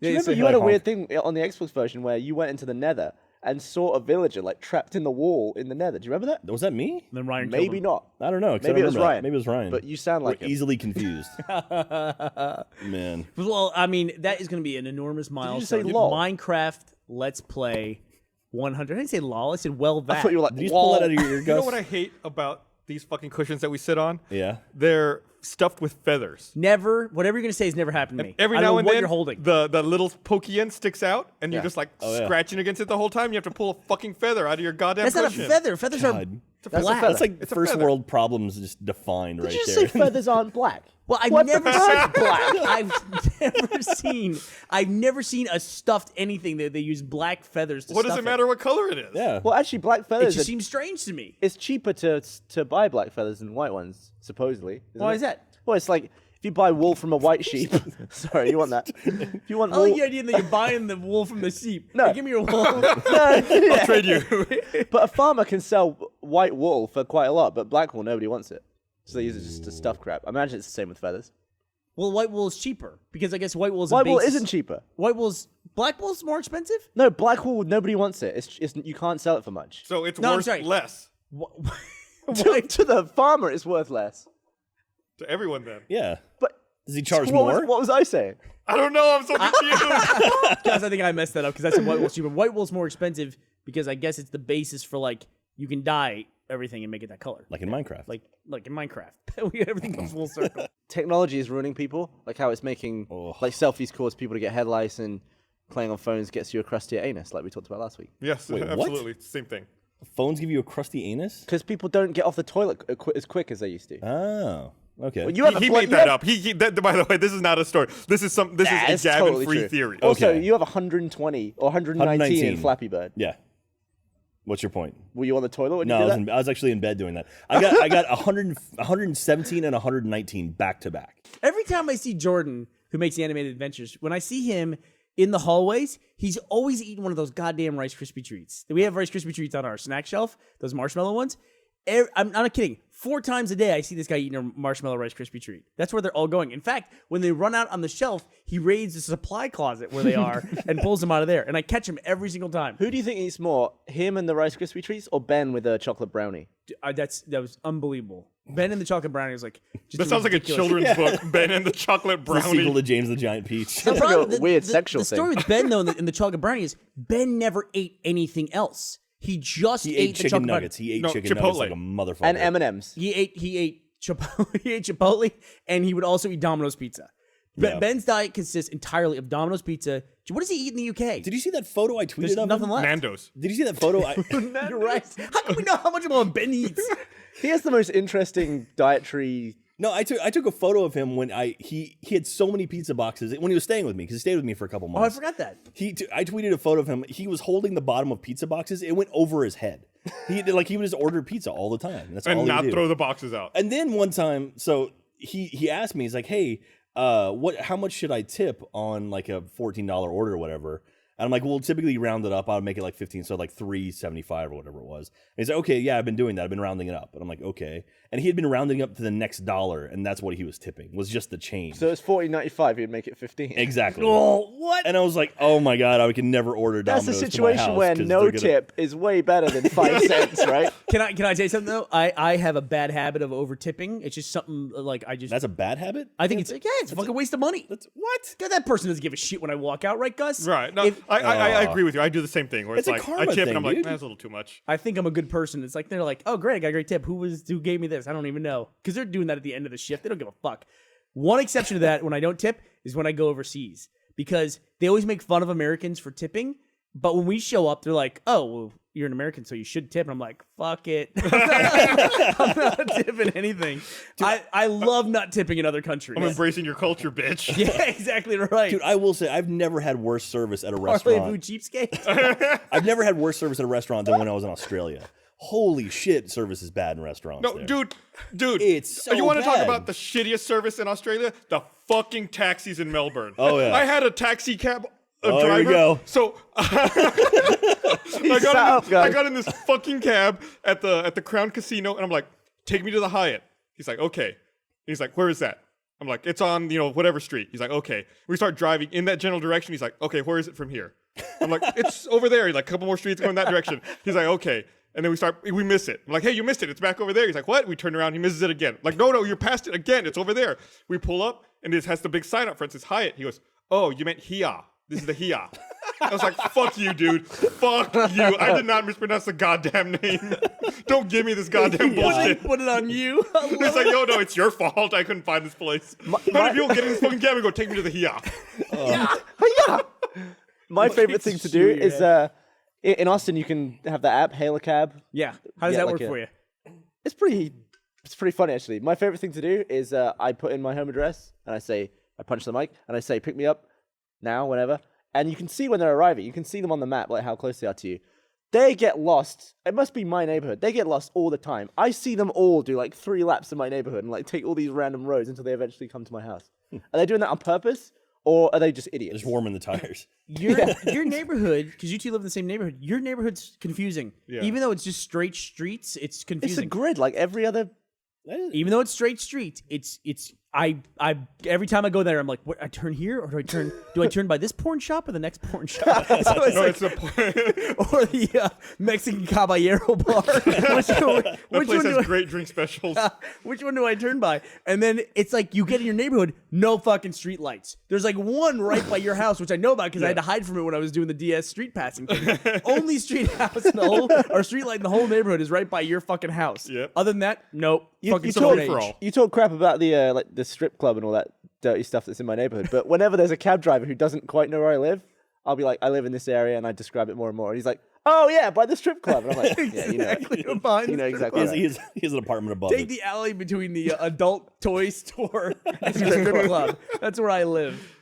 Do you remember you had a weird thing on the Xbox version where you went into the Nether and saw a villager like trapped in the wall in the Nether? Do you remember that? Was that me? Then Ryan Maybe not. I don't know. Maybe it was Ryan. Maybe it was Ryan. But you sound like We're him. easily confused. Man. Well, I mean, that is going to be an enormous milestone. Did you say lol? Minecraft Let's Play 100. I didn't say lol. I said well that. I thought you were like, Did you just pull that out of your ear, Gus? You know what I hate about these fucking cushions that we sit on? Yeah. They're stuffed with feathers. Never. Whatever you're going to say has never happened to me. Every I now don't know and what then, you're holding. the little pokey end sticks out, and you're just like yeah. scratching against it the whole time. You have to pull a fucking feather out of your goddamn That's cushion. not a feather. Feathers are God. That's black. a feather. That's like It's a first feather. world problems just defined Did right you just there. say feathers aren't black? Well, I've What never the seen fuck? black. I've never seen a stuffed anything that they use black feathers to What does stuff it matter what color it is? Yeah. Well, actually, black It feathers. just seems strange to me. It's cheaper to buy black feathers than white ones, supposedly. Why is that? Well, it's like if you buy wool from a white sheep. Sorry, you want that? If you want I wool, like the idea that you're buying the wool from the sheep. No. Hey, give me your wool. I'll trade you. but a farmer can sell white wool for quite a lot, but black wool nobody wants it, so they use it just to stuff crap. I imagine it's the same with feathers. Well, white wool is cheaper because I guess white wool is White a wool base. isn't cheaper. White wool's black wool's more expensive. No, black wool nobody wants it. It's you can't sell it for much. So it's No, I'm worth sorry. less To the farmer, it's worth less. to everyone then. Yeah. But Does he charge what more? what was I saying? I don't know. I'm so confused. Guys, I think I messed that up because I said white wool's cheaper. White wool's more expensive because I guess it's the basis for like you can dye everything and make it that color. Like in Minecraft. Like in Minecraft, everything comes full circle. Technology is ruining people, like how it's making like selfies cause people to get head lice and playing on phones gets you a crustier anus, like we talked about last week. Yes, Wait, what? absolutely. Same thing. Phones give you a crusty anus? Because people don't get off the toilet as quick as they used to. Oh. Okay. Well, you have He a made that up. By the way, this is not a story. This is Nah, a it's Gavin totally free true. theory. Also, Okay. you have 120 or 119 in Flappy Bird. Yeah. What's your point? Were you on the toilet when No, you I did that? was actually in bed doing that. I got 117 and 119 back to back. Every time I see Jordan, who makes the animated adventures, when I see him in the hallways, he's always eating one of those goddamn Rice Krispie treats. We have Rice Krispie treats on our snack shelf, those marshmallow ones. I'm not kidding. 4 times a day, I see this guy eating a marshmallow Rice Krispie treat. That's where they're all going. In fact, when they run out on the shelf, he raids the supply closet where they are and pulls them out of there. And I catch him every single time. Who do you think eats more, him and the Rice Krispie treats, or Ben with a chocolate brownie? That was unbelievable. Ben and the chocolate brownie was like just That sounds like a ridiculous- children's book. Ben and the Chocolate It's the sequel Brownie. to James the Giant Peach. Sounds like a weird sexual The story thing. with Ben, though, in the chocolate brownie is Ben never ate anything else. He just He ate ate the chicken chocolate nuggets. brownie. He ate No, chicken Chipotle. nuggets like a motherfucker. And M&M's. He ate Chipotle, and he would also eat Domino's pizza. Yeah. Ben's diet consists entirely of Domino's pizza. What does he eat in the UK? Did you see that photo I tweeted There's of nothing him? left. Nando's. Did you see that photo? You're right. How can we know how much of one Ben eats? He has the most interesting dietary. No, I took a photo of him when he had so many pizza boxes when he was staying with me because he stayed with me for a couple Oh, I months. forgot that. I tweeted a photo of him. He was holding the bottom of pizza boxes. It went over his head. He would just order pizza all the time. That's all And he not would do. throw the boxes out. And then one time, so he asked me, he's like, "Hey, how much should I tip on like a $14 order or whatever?" And I'm like, "Well, typically round it up. I'll make it like 15, so like $3.75 or whatever it was." And he's like, "Okay, yeah, I've been doing that. I've been rounding it up." And I'm like, "Okay." And he had been rounding up to the next dollar, and that's what he was tipping was just the change. So it's $14.95. He'd make it 15. Exactly. Oh, what? And I was like, "Oh my god, I can never order That's Domino's a to my situation house where 'cause no they're gonna-" tip is way better than 5 cents, right? Can I tell you something though? I have a bad habit of over tipping. It's just something like That's a bad habit. I think it's a fucking waste of money. What? God, that person doesn't give a shit when I walk out, right, Gus? Right. No, If- I agree with you. I do the same thing where it's It's a like I karma tip thing, and I'm like, dude. that's a little too much. I think I'm a good person. It's like they're like, oh great, I got a great tip. Who gave me this? I don't even know. Because they're doing that at the end of the shift. They don't give a fuck. One exception to that when I don't tip is when I go overseas. Because they always make fun of Americans for tipping, but when we show up, they're like, oh, well, you're an American, so you should tip. And I'm like, fuck it. I'm not tipping anything. I love not tipping in other countries. I'm embracing your culture, bitch. Yeah, exactly right. Dude, I will say I've never had worse service at a Parlay restaurant. food cheapskate. I've never had worse service at a restaurant than when I was in Australia. Holy shit, service is bad in restaurants. No, there. dude. It's so You want to talk bad. about the shittiest service in Australia? The fucking taxis in Melbourne. Oh, yeah. I had a taxi cab Oh, driver. here we go. So I got in this fucking cab at the Crown Casino, and I'm like, take me to the Hyatt. He's like, okay. He's like, where is that? I'm like, it's on, whatever street. He's like, okay. We start driving in that general direction. He's like, okay, where is it from here? I'm like, it's over there. He's like, a couple more streets going that direction. He's like, okay. And then we miss it. I'm like, hey, you missed it. It's back over there. He's like, what? We turn around. He misses it again. I'm like, no, you're past it again. It's over there. We pull up, and it has the big sign up front. It says Hyatt. He goes, oh, you meant Hia. This is the Hia. I was like, fuck you, dude. Fuck you. I did not mispronounce the goddamn name. Don't give me this goddamn bullshit. Put it on you. It's like, no, it's your fault. I couldn't find this place. How many people get in this fucking cab and go, take me to the Hia? My favorite thing to do is in Austin you can have the app hail a cab. Yeah. How does that work for you? It's pretty funny actually. My favorite thing to do is I put in my home address and I punch the mic and I say pick me up now, whenever. And you can see when they're arriving. You can see them on the map, like how close they are to you. They get lost. It must be my neighborhood. They get lost all the time. I see them all do like 3 laps in my neighborhood and like take all these random roads until they eventually come to my house. Are they doing that on purpose? Or are they just idiots? Just warming the tires. Your neighborhood, because you two live in the same neighborhood, your neighborhood's confusing. Yeah. Even though it's just straight streets, it's confusing. It's a grid like every other. Even though it's straight streets, I every time I go there, I'm like, what? I turn here, or do I turn by this porn shop or the next porn shop? So it's or the Mexican Caballero bar. That which place one has do great drink specials. which one do I turn by? And then it's like you get in your neighborhood, no fucking street lights. There's like one right by your house, which I know about because I had to hide from it when I was doing the DS street passing thing. Only street house in the whole, or street light in the whole neighborhood is right by your fucking house. Yep. Other than that, nope. You talk crap about the like the strip club and all that dirty stuff that's in my neighborhood, but whenever there's a cab driver who doesn't quite know where I live, I'll be like, I live in this area, and I describe it more and more. And he's like, oh yeah, by the strip club. And I'm like, yeah, you know exactly. He has an apartment above Take it. the alley between the adult toy store and the strip club. That's where I live.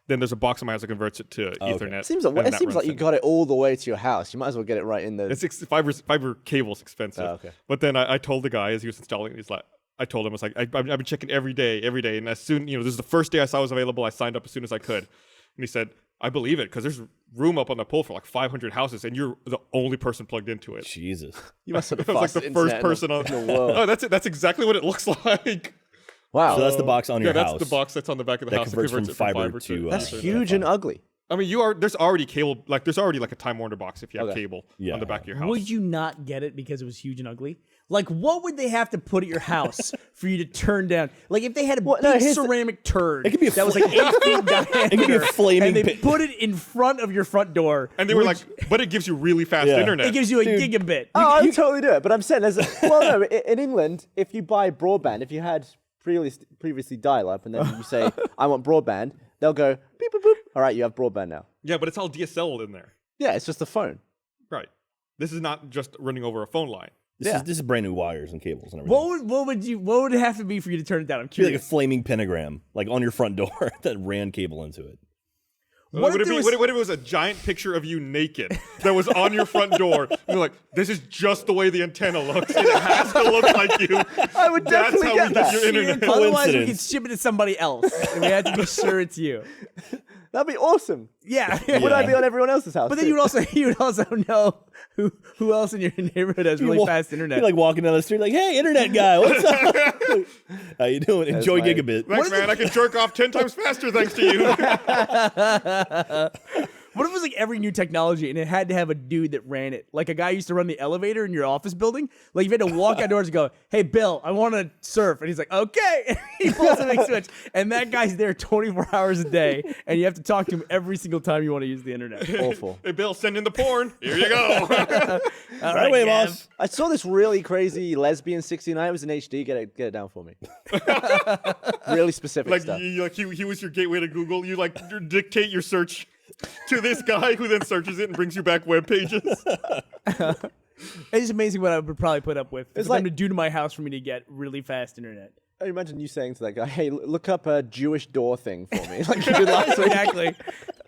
Then there's a box in my house that converts it to Ethernet. It seems like you got it all the way to your house. You might as well get it right in the. It's fiber cable's expensive. Oh, okay. But then I told the guy as he was installing it, I told him, I was like, I've been checking every day. And as soon, this is the first day I saw it was available. I signed up as soon as I could. And he said, I believe it, because there's room up on the pole for like 500 houses, and you're the only person plugged into it. Jesus. You must have I was like the first person on the world. Oh, that's it. That's exactly what it looks like. Wow. So that's the box on your house. That's the box that's on the back of the house. Converts from fiber to that's huge and ugly. I mean, there's already cable, like there's already like a Time Warner box if you have cable on the back of your house. Would you not get it because it was huge and ugly? Like, what would they have to put at your house for you to turn down? Like, if they had a big ceramic turd it could be that was like 8 feet diameter, it could be a flaming and they put it in front of your front door, and they were like, but it gives you really fast internet. it gives you a gigabit. Oh, I would totally do it. But I'm saying, in England, if you buy broadband, if you had previously dial-up, and then you say, I want broadband, they'll go, beep, boop, boop. All right, you have broadband now. Yeah, but it's all DSL in there. Yeah, it's just a phone. Right. This is not just running over a phone line. This is brand new wires and cables and everything. What would it have to be for you to turn it down? I'm It'd be like curious. a flaming pentagram, like on your front door that ran cable into it. What if it was a giant picture of you naked that was on your front door? You're like, this is just the way the antenna looks, and it has to look like you. I would definitely get that. Your internet. Otherwise, we could ship it to somebody else, and we had to be sure it's you. That'd be awesome. Yeah. Would I be on everyone else's house? But then you would also know who else in your neighborhood has really fast internet. You're like walking down the street, like, hey, internet guy, what's up? How you doing? Enjoy gigabit. Thanks, man. I can jerk off 10 times faster thanks to you. What if it was like every new technology and it had to have a dude that ran it? Like a guy used to run the elevator in your office building. Like you had to walk outdoors and go, hey, Bill, I want to surf. And he's like, okay. And he pulls a big switch. And that guy's there 24 hours a day. And you have to talk to him every single time you want to use the internet. Awful. Hey, Bill, send in the porn. Here you go. All Right away, boss. I saw this really crazy lesbian 69. It was in HD. Get it down for me. Really specific Like, stuff. he was your gateway to Google. You like dictate your search to this guy who then searches it and brings you back web pages. It's amazing what I would probably put up with for like- them to do to my house for me to get really fast internet. I imagine you saying to that guy, hey, look up a Jewish door thing for me. Like you did last week. Exactly.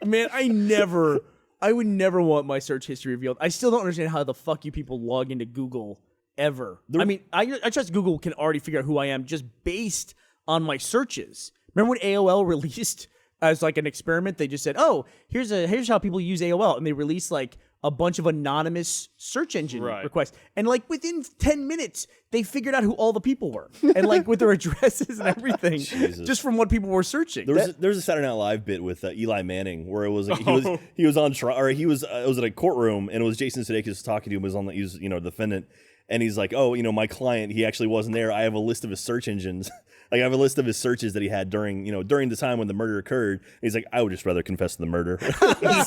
Man, I would never want my search history revealed. I still don't understand how the fuck you people log into Google ever. I mean, I trust Google can already figure out who I am just based on my searches. Remember when AOL released as like an experiment? They just said, "Oh, here's how people use AOL," and they released like a bunch of anonymous search engine Right. requests. And like within 10 minutes, they figured out who all the people were. And like with their addresses and everything, just from what people were searching. There's a Saturday Night Live bit with Eli Manning where it was like he was on trial, or it was at a courtroom, and it was Jason Sudeikis talking to him. He was the defendant, and he's like, oh, my client, he actually wasn't there. I have a list of his search engines. Like I have a list of his searches that he had during the time when the murder occurred. And he's like, I would just rather confess to the murder. That's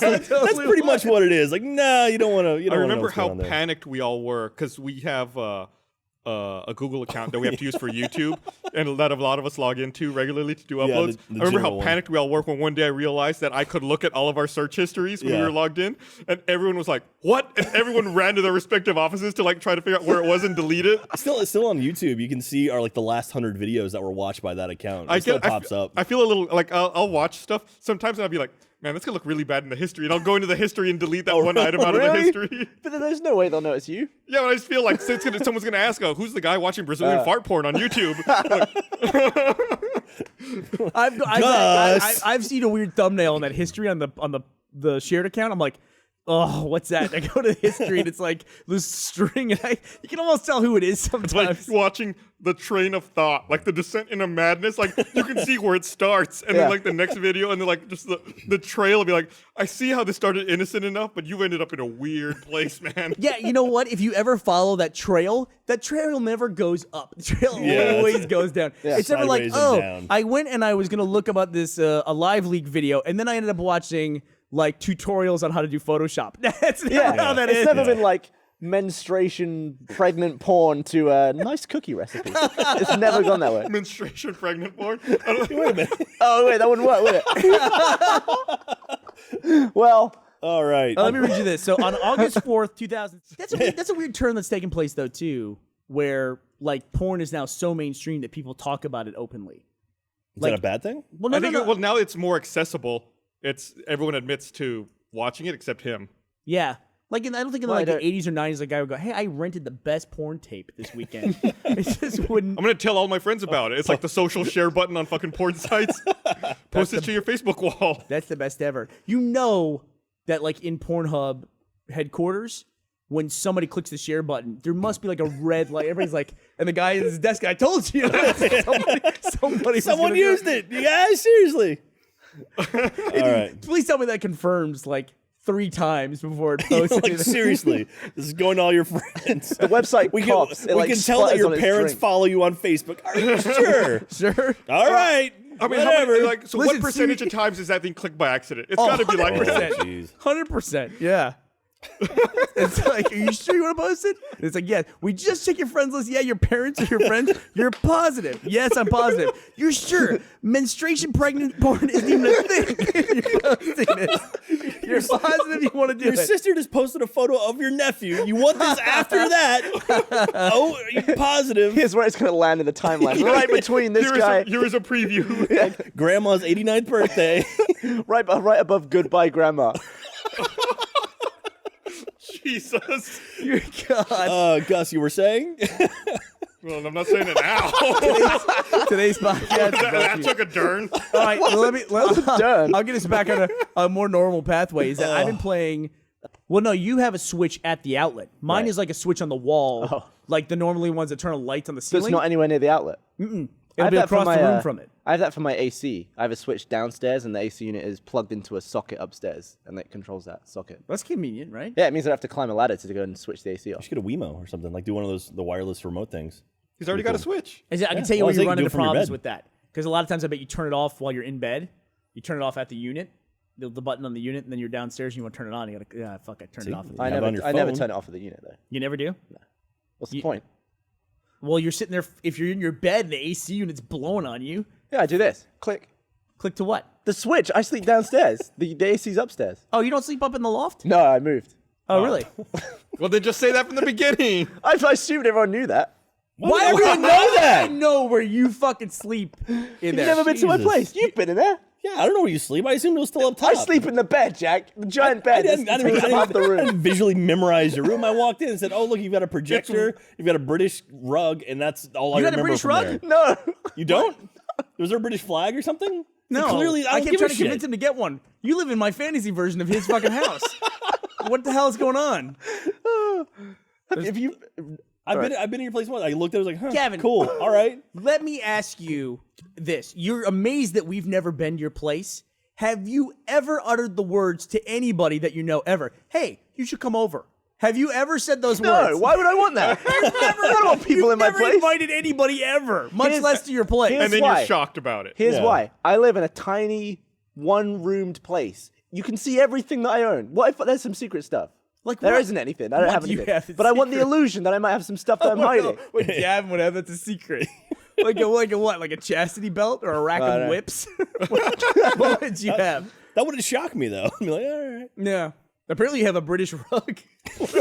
pretty much what it is. Like, nah, you don't want to. I remember how panicked we all were because we have a Google account that we have to use for YouTube, and that a lot of us log into regularly to do uploads. the I remember how general one. panicked we all were when one day I realized that I could look at all of our search histories when we were logged in, and everyone was like, "What?" And everyone ran to their respective offices to like try to figure out where it was and delete it. It's still on YouTube. You can see the last 100 videos that were watched by that account. It still pops up. I feel a little like I'll watch stuff sometimes, and I'll be like, man, that's gonna look really bad in the history, and I'll go into the history and delete that one item out of the Really? history. But then there's no way they'll notice you. Yeah, but I just feel like someone's gonna ask, "Oh, who's the guy watching Brazilian fart porn on YouTube?" I've seen a weird thumbnail on that history on the shared account. I'm like, oh, what's that? I go to history and it's like this string, and you can almost tell who it is Like sometimes. watching the train of thought, like the descent into madness. Like you can see where it starts, and then like the next video, and then like just the trail will be like, I see how this started innocent enough, but you've ended up in a weird place, man. Yeah, you know what? If you ever follow that trail never goes up. The trail always goes down. It's never like, Sideways and down. I went and I was gonna look about this a live leak video, and then I ended up watching like tutorials on how to do Photoshop. That's never how that it's is. never been like menstruation pregnant porn to a nice cookie recipe. It's never gone that way. Menstruation pregnant porn. I don't know. Wait a minute. Oh wait, that wouldn't work, would it? Well, All right. Let me read you this. So on August 4th, 2000, that's a weird turn that's taken place though too, where like porn is now so mainstream that people talk about it openly. Is that a bad thing? Well, I think well now it's more accessible. Everyone admits to watching it except him. Yeah. Like, I don't think in Well, like the 80s or 90s, a guy would go, hey, I rented the best porn tape this weekend. It just wouldn't. I'm gonna tell all my friends about it. It's like the social share button on fucking porn sites. Post it to your Facebook wall. That's the best ever. You know that, like, in Pornhub headquarters, when somebody clicks the share button, there must be like a red light. Everybody's like, and the guy at his desk, I told you. Someone used it. You guys, seriously. All right. Please tell me that confirms like 3 times before it posts. Like, anything. seriously, this is going to all your friends. the website We pops. can, we can tell that your parents follow. follow you on Facebook. Are you sure? Sure. All right. I mean, whatever. so Listen, what percentage of times is that thing clicked by accident? It's Oh, got to be like 100%. 100%. Yeah. It's like, are you sure you want to post it? And it's like, yeah, we just check your friends list. Yeah, your parents are your friends. You're positive. Yes, I'm positive. You're sure menstruation pregnant porn isn't even a thing. You're posting it. You're positive you want to do Your it. sister just posted a photo of your nephew. You want this after that? Oh, are you positive? Here's where it's going to land in the timeline. Right between this guy, Here is a preview. Grandma's 89th birthday. right above Goodbye Grandma. Jesus. Your God. Gus, you were saying? Well, I'm not saying it now. Today's podcast. is brought that to you. took a turn. All right, well, Done. I'll get us back on a more normal pathway. Is that I've been playing. Well, no, you have a switch at the outlet. Mine is like a switch on the wall, like the normally ones that turn on lights on the So ceiling. it's not anywhere near the outlet. It'll be across the room from it. I have that for my AC. I have a switch downstairs, and the AC unit is plugged into a socket upstairs, and it controls that socket. That's convenient, right? Yeah, it means I have to climb a ladder to go and switch the AC off. You should get a Wemo or something. Like do one of the wireless remote things. He's already got a switch. I can tell you Well, where I you think run do into it from your problems bed. with that. Because a lot of times I bet you turn it off while you're in bed. You turn it off at the unit, the button on the unit, and then you're downstairs and you want to turn it on. You gotta, fuck, I turned it off. At the I have it on your never phone. turn it off of the unit though. You never do? What's the point? Well, you're sitting there. If you're in your bed and the AC unit's blowing on you, Yeah, I do this. Click. click to what? The switch. I sleep downstairs. the AC's upstairs. Oh, you don't sleep up in the loft? No, I moved. Oh, really? Well, then just say that from the beginning. I assumed everyone knew that. Why would I know that? I know where you fucking sleep in You've there. never been to my Jesus. place. You've been in there. Yeah, I don't know where you sleep. I assumed it was still up top. I sleep in the bed, Jack. The giant bed. I didn't takes up half the I room. didn't visually memorize your room. I walked in and said, "Oh, look, you've got a projector, you've got a British rug, and that's all I You got a remember British from rug? there." No. You don't? Was there a British flag or something? No, Clearly, I don't kept give trying a to convince shit. him to get one. You live in my fantasy version of his fucking house. What the hell is going on? If you, I've been in your place once. I looked at it, I was like, huh, Gavin. cool. All right. Let me ask you this. You're amazed that we've never been to your place. Have you ever uttered the words to anybody that you know ever? Hey, you should come over. Have you ever said those words? no, why would I want that? I don't want people in my Never place. invited anybody ever, much less to your place. here's And then why. you're shocked about it. Here's Yeah. why. I live in a tiny, one-roomed place. You can see everything that I own. What if there's some secret stuff? Like There what? isn't anything. I don't What have do you anything. have that's But I want the secret? illusion that I might have some stuff that I'm hiding. What Gavin would have, that's a secret. Like a what? Like a chastity belt or a rack of no. whips? What would you have? That wouldn't shock me, though. I'd be like, all right. Yeah. Apparently you have a British rug.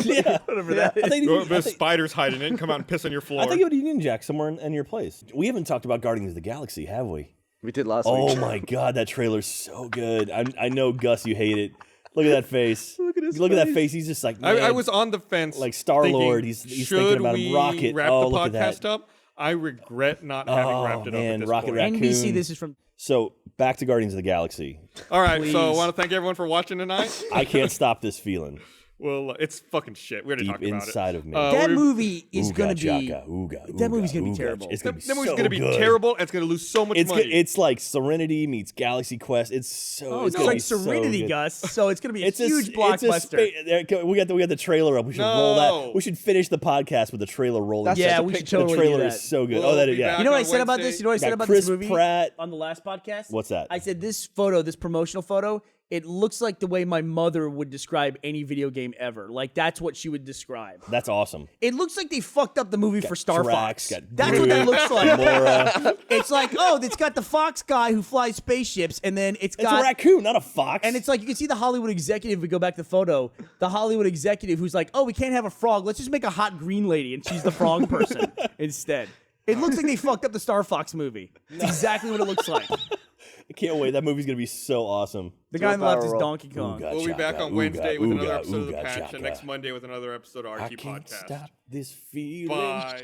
Yeah. Whatever that is. I think, Well, there's spiders hiding in it and come out and piss on your floor. I think you would Union Jack somewhere in your place. We haven't talked about Guardians of the Galaxy, have we? We did last Oh week. my God, that trailer's so good. I know, Gus, you hate it. Look at that face. Look at his Look at that face. face. He's just like, I man. was on the fence. Like Star-Lord, thinking, he's should thinking about we Rocket. Wrap Oh, the look at podcast that. up. I regret not having Oh, wrapped it man, up at this Rocket point. Raccoon. NBC, this is from... So back to Guardians of the Galaxy. All right, so I Please. want to thank everyone for watching tonight. I can't stop this feeling Well, it's fucking shit. We already deep talked about inside it. of me. That we're- movie is Ooga going to be... chaka, ooga, that movie's gonna be ooga, terrible. It's going to be That movie's so going to be good. terrible. And it's going to lose so much It's money. good. It's like Serenity meets Galaxy Quest. It's so. Oh, it's gonna like be so Serenity, good. Gus. So it's going to be a It's huge It's blockbuster. we got the trailer up. We should roll No. that. We should finish the podcast with the trailer rolling. That's Yeah, just a we should picture. totally The trailer do that. is so good. We'll oh, that be is yeah. back You know what I on said about Wednesday. this? You know what I said Got about Chris this movie Pratt. on the last podcast? What's that? I said this photo, this promotional photo, it looks like the way my mother would describe any video game ever. Like, that's what she would describe. That's awesome. It looks like they fucked up the movie for Star Drax, Fox. got That's what that Groot, looks like. Gamora. It's like, oh, it's got the Fox guy who flies spaceships, and then it's It's got... a raccoon, not a fox. And it's like, you can see the Hollywood executive, if we go back to the photo, the Hollywood executive who's like, oh, we can't have a frog. Let's just make a hot green lady, and she's the frog person instead. It looks like they fucked up the Star Fox movie. It's exactly what it looks like. I can't wait. That movie's gonna be so awesome. The guy on the left is Barrel roll. Donkey Kong. Ooga We'll be back chaka, on Wednesday with another ooga, episode of The ooga Patch, chaka. and next Monday with another episode of I RT can't Podcast. stop this feeling. Bye.